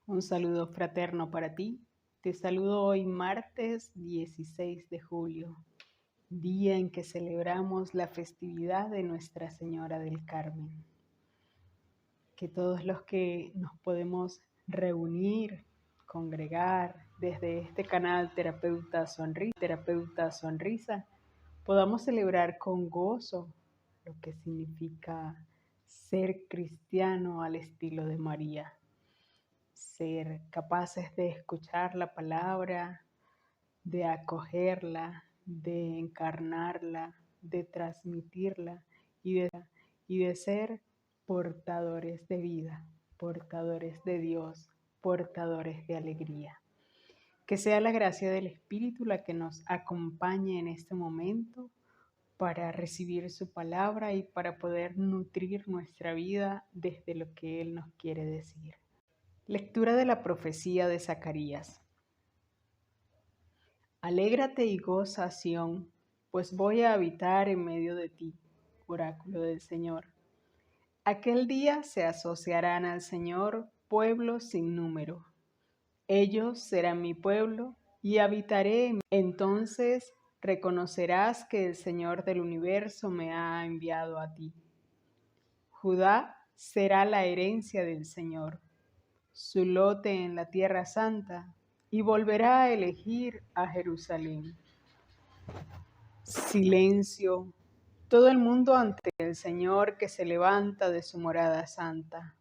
Un saludo fraterno para ti. Te saludo hoy martes 16 de julio, día en que celebramos la festividad de Nuestra Señora del Carmen. Que todos los que nos podemos reunir, congregar desde este canal Terapeuta Sonrisa, podamos celebrar con gozo lo que significa ser cristiano al estilo de María. Ser capaces de escuchar la palabra, de acogerla, de encarnarla, de transmitirla y de ser portadores de vida, portadores de Dios, portadores de alegría. Que sea la gracia del Espíritu la que nos acompañe en este momento para recibir su palabra y para poder nutrir nuestra vida desde lo que Él nos quiere decir. Lectura de la profecía de Zacarías. Alégrate y goza, Sión, pues voy a habitar en medio de ti, oráculo del Señor. Aquel día se asociarán al Señor pueblos sin número. Ellos serán mi pueblo y habitaré en. Entonces reconocerás que el Señor del universo me ha enviado a ti. Judá será la herencia del Señor, su lote en la tierra santa, y volverá a elegir a Jerusalén. Silencio, todo el mundo ante el Señor que se levanta de su morada santa.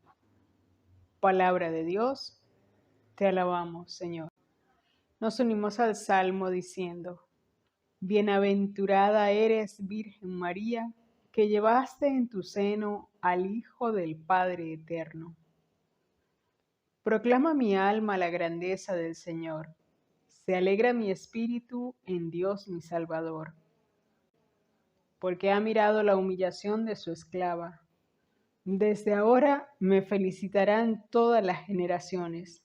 Palabra de Dios, te alabamos, Señor. Nos unimos al Salmo diciendo: Bienaventurada eres, Virgen María, que llevaste en tu seno al Hijo del Padre Eterno. Proclama mi alma la grandeza del Señor. Se alegra mi espíritu en Dios mi Salvador, porque ha mirado la humillación de su esclava. Desde ahora me felicitarán todas las generaciones,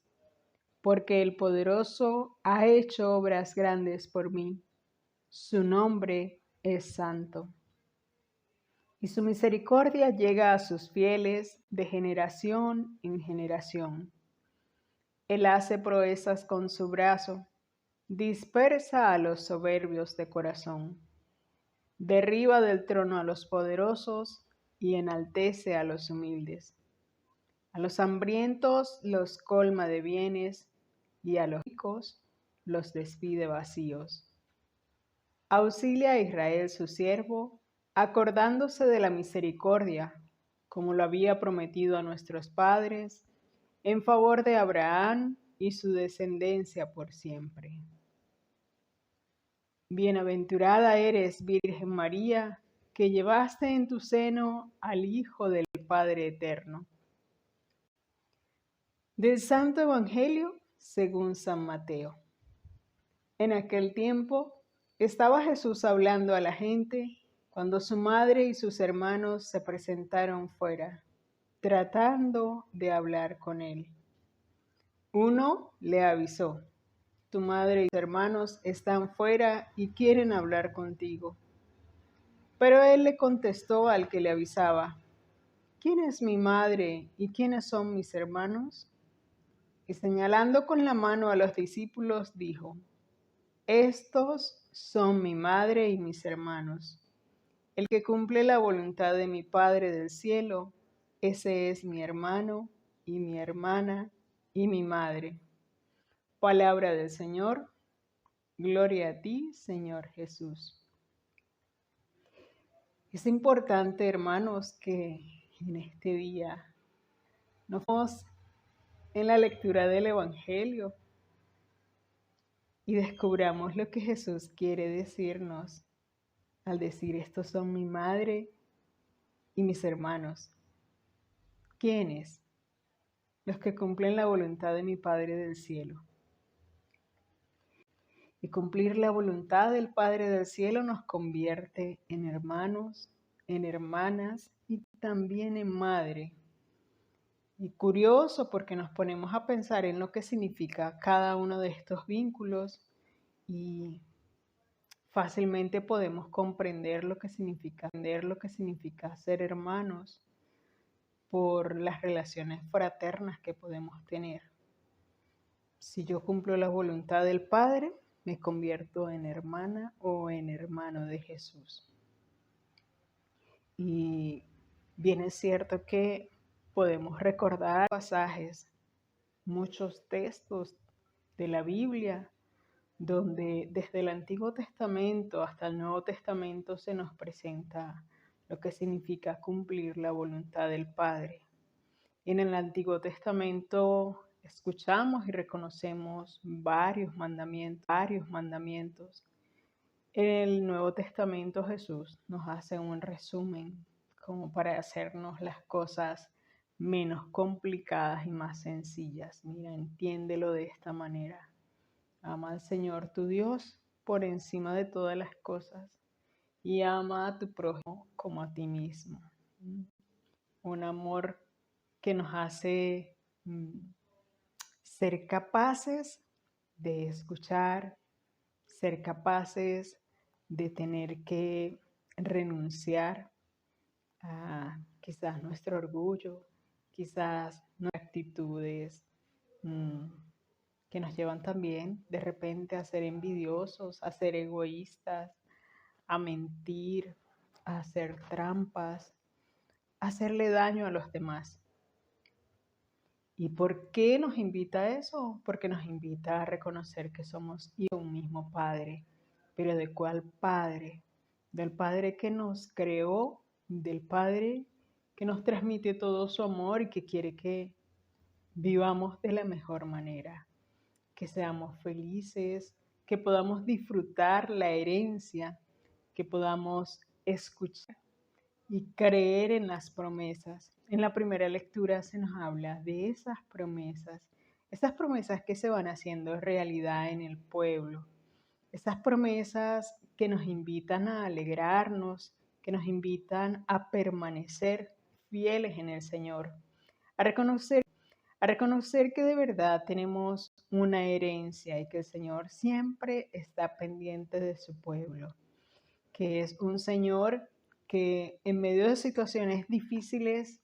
porque el Poderoso ha hecho obras grandes por mí. Su nombre es santo. Y su misericordia llega a sus fieles de generación en generación. Él hace proezas con su brazo, dispersa a los soberbios de corazón, derriba del trono a los poderosos y enaltece a los humildes. A los hambrientos los colma de bienes y a los ricos los despide vacíos. Auxilia a Israel su siervo, acordándose de la misericordia, como lo había prometido a nuestros padres, en favor de Abraham y su descendencia por siempre. Bienaventurada eres, Virgen María, que llevaste en tu seno al Hijo del Padre Eterno. Del Santo Evangelio según San Mateo. En aquel tiempo estaba Jesús hablando a la gente cuando su madre y sus hermanos se presentaron fuera, tratando de hablar con él. Uno le avisó: tu madre y tus hermanos están fuera y quieren hablar contigo. Pero él le contestó al que le avisaba: ¿quién es mi madre y quiénes son mis hermanos? Y señalando con la mano a los discípulos, dijo: estos son mi madre y mis hermanos. El que cumple la voluntad de mi Padre del cielo, ese es mi hermano y mi hermana y mi madre. Palabra del Señor. Gloria a ti, Señor Jesús. Es importante, hermanos, que en este día nos vamos en la lectura del Evangelio y descubramos lo que Jesús quiere decirnos al decir: estos son mi madre y mis hermanos. ¿Quiénes? Los que cumplen la voluntad de mi Padre del cielo. Y cumplir la voluntad del Padre del cielo nos convierte en hermanos, en hermanas y también en madre. Y curioso, porque nos ponemos a pensar en lo que significa cada uno de estos vínculos y fácilmente podemos comprender lo que significa ser hermanos por las relaciones fraternas que podemos tener. Si yo cumplo la voluntad del Padre, me convierto en hermana o en hermano de Jesús. Y bien es cierto que podemos recordar pasajes, muchos textos de la Biblia, donde desde el Antiguo Testamento hasta el Nuevo Testamento se nos presenta lo que significa cumplir la voluntad del Padre. En el Antiguo Testamento escuchamos y reconocemos varios mandamientos. En el Nuevo Testamento Jesús nos hace un resumen como para hacernos las cosas menos complicadas y más sencillas. Mira, entiéndelo de esta manera. Ama al Señor tu Dios por encima de todas las cosas y ama a tu prójimo como a ti mismo. Un amor que nos hace ser capaces de escuchar, ser capaces de tener que renunciar a quizás nuestro orgullo, quizás nuestras actitudes que nos llevan también de repente a ser envidiosos, a ser egoístas, a mentir, a hacer trampas, a hacerle daño a los demás. ¿Y por qué nos invita a eso? Porque nos invita a reconocer que somos hijos de un mismo Padre. ¿Pero de cuál Padre? Del Padre que nos creó, del Padre que nos transmite todo su amor y que quiere que vivamos de la mejor manera, que seamos felices, que podamos disfrutar la herencia, que podamos escuchar y creer en las promesas. En la primera lectura se nos habla de esas promesas que se van haciendo realidad en el pueblo, esas promesas que nos invitan a alegrarnos, que nos invitan a permanecer fieles en el Señor, a reconocer que de verdad tenemos una herencia y que el Señor siempre está pendiente de su pueblo, que es un Señor que en medio de situaciones difíciles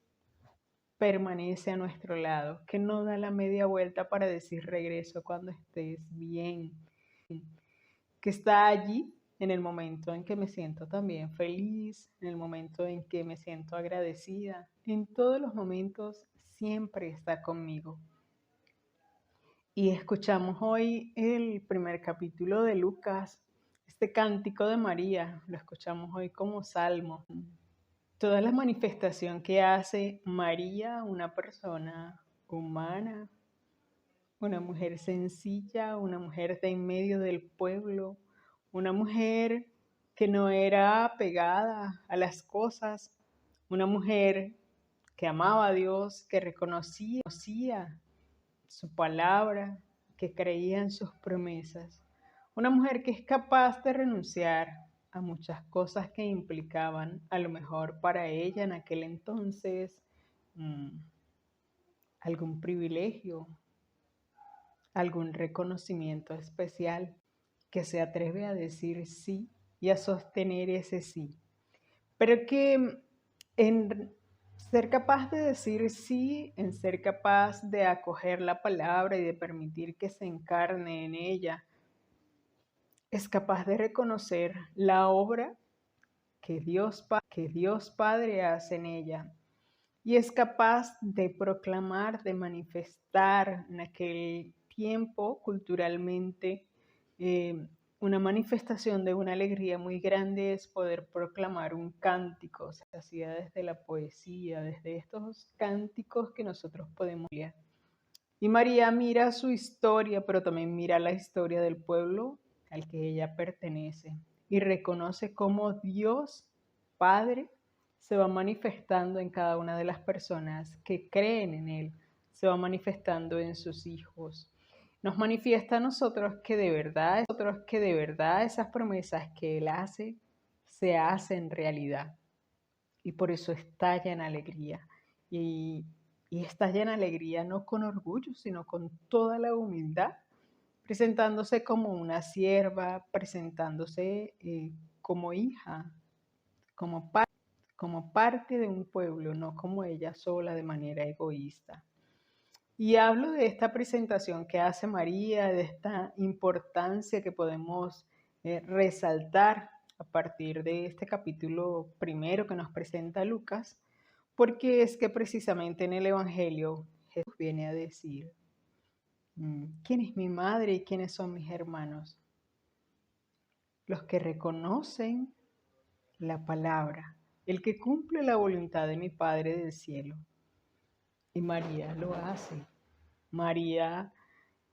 permanece a nuestro lado, que no da la media vuelta para decir regreso cuando estés bien, que está allí en el momento en que me siento también feliz, en el momento en que me siento agradecida, en todos los momentos siempre está conmigo. Y escuchamos hoy el primer capítulo de Lucas, este cántico de María, lo escuchamos hoy como salmo. Toda la manifestación que hace María, una persona humana, una mujer sencilla, una mujer de en medio del pueblo, una mujer que no era apegada a las cosas, una mujer que amaba a Dios, que reconocía su palabra, que creía en sus promesas. Una mujer que es capaz de renunciar a muchas cosas que implicaban, a lo mejor para ella en aquel entonces, algún privilegio, algún reconocimiento especial, que se atreve a decir sí y a sostener ese sí. Pero que en ser capaz de decir sí, en ser capaz de acoger la palabra y de permitir que se encarne en ella, es capaz de reconocer la obra que Dios Padre hace en ella y es capaz de proclamar, de manifestar en aquel tiempo culturalmente una manifestación de una alegría muy grande es poder proclamar un cántico. Se hacía desde la poesía, desde estos cánticos que nosotros podemos leer. Y María mira su historia, pero también mira la historia del pueblo al que ella pertenece y reconoce cómo Dios Padre se va manifestando en cada una de las personas que creen en Él, se va manifestando en sus hijos. Nos manifiesta a nosotros que de verdad esas promesas que Él hace se hacen realidad y por eso estalla en alegría. Y estalla en alegría no con orgullo, sino con toda la humildad, presentándose como una sierva, presentándose como hija, como parte de un pueblo, no como ella sola de manera egoísta. Y hablo de esta presentación que hace María, de esta importancia que podemos resaltar a partir de este capítulo primero que nos presenta Lucas, porque es que precisamente en el Evangelio Jesús viene a decir, ¿quién es mi madre y quiénes son mis hermanos? Los que reconocen la palabra, el que cumple la voluntad de mi Padre del cielo. Y María lo hace. María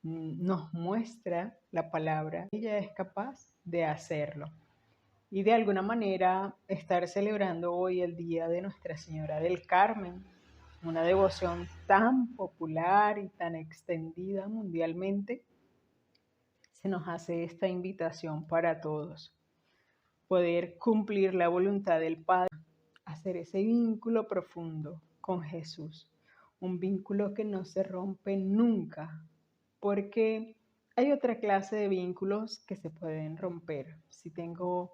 nos muestra la palabra, ella es capaz de hacerlo. Y de alguna manera estar celebrando hoy el Día de Nuestra Señora del Carmen, una devoción tan popular y tan extendida mundialmente, se nos hace esta invitación para todos. Poder cumplir la voluntad del Padre, hacer ese vínculo profundo con Jesús, un vínculo que no se rompe nunca, porque hay otra clase de vínculos que se pueden romper. Si tengo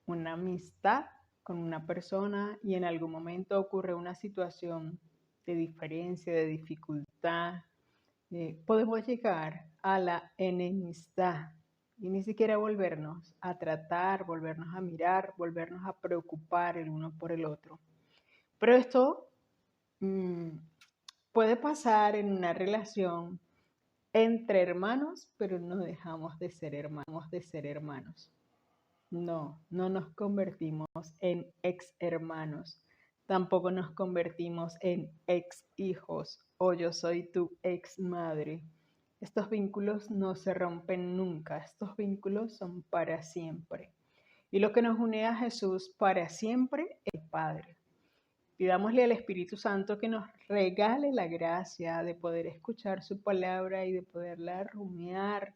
una amistad con una persona y en algún momento ocurre una situación de diferencia, de dificultad, podemos llegar a la enemistad y ni siquiera volvernos a tratar, volvernos a mirar, volvernos a preocupar el uno por el otro. Pero esto mmm, puede pasar en una relación entre hermanos, pero no dejamos de ser hermanos. No, no nos convertimos en ex hermanos. Tampoco nos convertimos en ex hijos o yo soy tu ex madre. Estos vínculos no se rompen nunca. Estos vínculos son para siempre. Y lo que nos une a Jesús para siempre es el Padre. Pidámosle al Espíritu Santo que nos regale la gracia de poder escuchar su palabra y de poderla rumiar,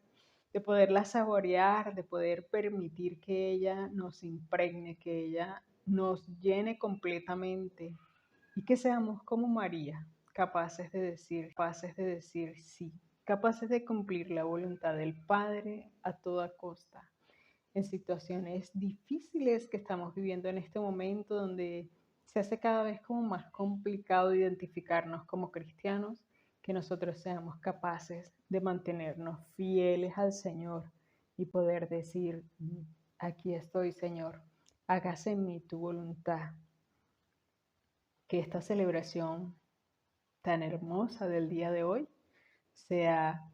de poderla saborear, de poder permitir que ella nos impregne, que ella nos llene completamente y que seamos como María, capaces de decir sí, capaces de cumplir la voluntad del Padre a toda costa. En situaciones difíciles que estamos viviendo en este momento donde se hace cada vez como más complicado identificarnos como cristianos, que nosotros seamos capaces de mantenernos fieles al Señor y poder decir, aquí estoy, Señor, hágase en mí tu voluntad. Que esta celebración tan hermosa del día de hoy sea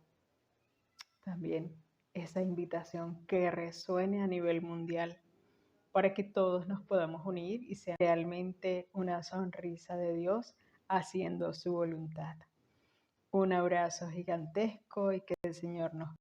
también esa invitación que resuene a nivel mundial para que todos nos podamos unir y sea realmente una sonrisa de Dios haciendo su voluntad. Un abrazo gigantesco y que el Señor nos